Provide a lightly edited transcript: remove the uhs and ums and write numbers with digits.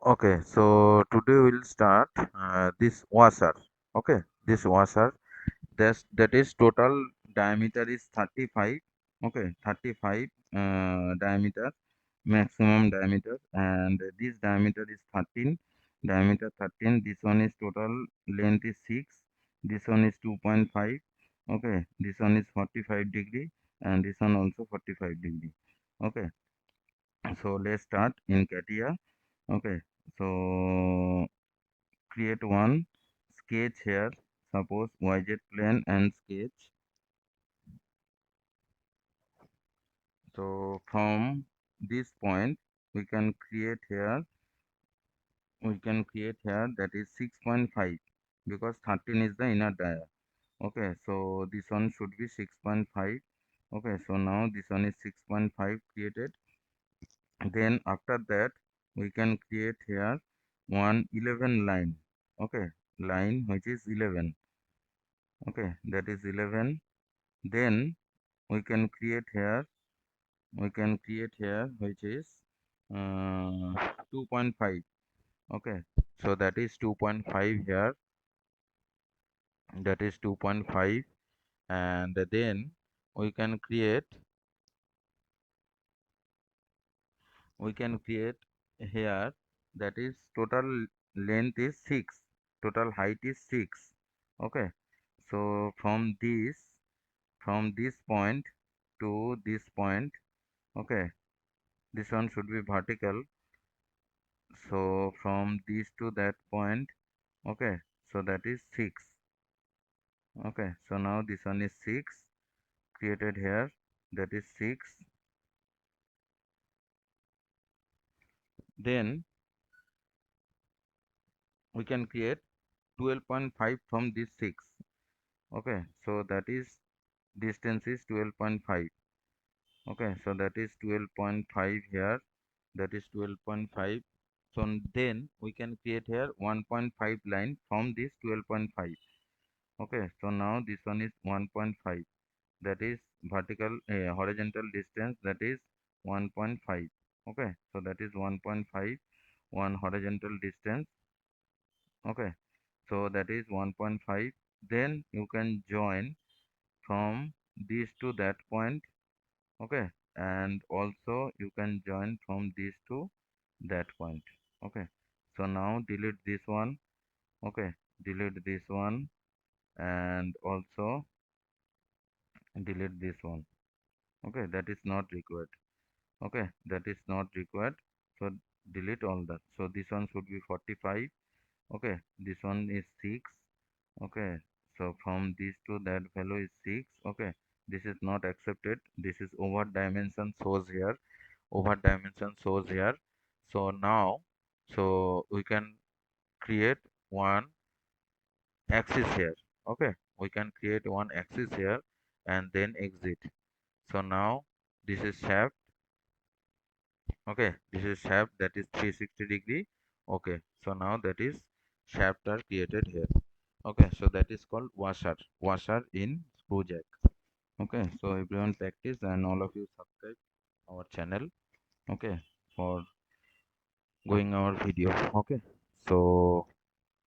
Okay, so today we'll start this washer. Okay, this washer, that is total diameter is 35. Okay, 35 diameter, maximum diameter, and this diameter is 13, diameter 13. This one is total length is 6, this one is 2.5. Okay, this one is 45 degree, and this one also 45 degree. Okay, so let's start in CATIA. Okay, so create one sketch here. Suppose YZ plane and sketch. So from this point we can create here. We can create here, that is 6.5, because 13 is the inner dia. Okay, so this one should be 6.5. Okay, so now this one is 6.5 created. Then after that we can create here one 11 line. Okay, line which is 11. Okay, that is 11. Then we can create here, which is 2.5. Okay, so that is 2.5 here, that is 2.5. And then we can create, here, that is total length is 6, total height is 6. Okay, so from this point to this point. Okay, this one should be vertical, so from this to that point. Okay, so that is 6. Okay, so now this one is 6 created here, that is 6. Then we can create 12.5 from this 6. Okay, so that is distance is 12.5. Okay, so that is 12.5 here, that is 12.5. So then we can create here 1.5 line from this 12.5. Okay, so now this one is 1.5, that is horizontal distance, that is 1.5. Okay, so that is 1.5, one horizontal distance. Okay, so that is 1.5. Then you can join from this to that point. Okay, and also you can join from this to that point. Okay, so now delete this one. Okay, delete this one, and also delete this one. Okay, that is not required. Okay, that is not required, so delete all that. So this one should be 45. Okay, this one is 6. Okay, so from this to that value is 6. Okay, this is not accepted, this is over dimension shows here, over dimension shows here. So now, so we can create one axis here. Okay, we can create one axis here and then exit. So now this is shaft. Okay, this is shaft, that is 360 degree. Okay, so now that is shaft are created here. Okay, so that is called washer in screw jack. Okay, so everyone practice, and all of you subscribe our channel. Okay, for going our video. Okay, so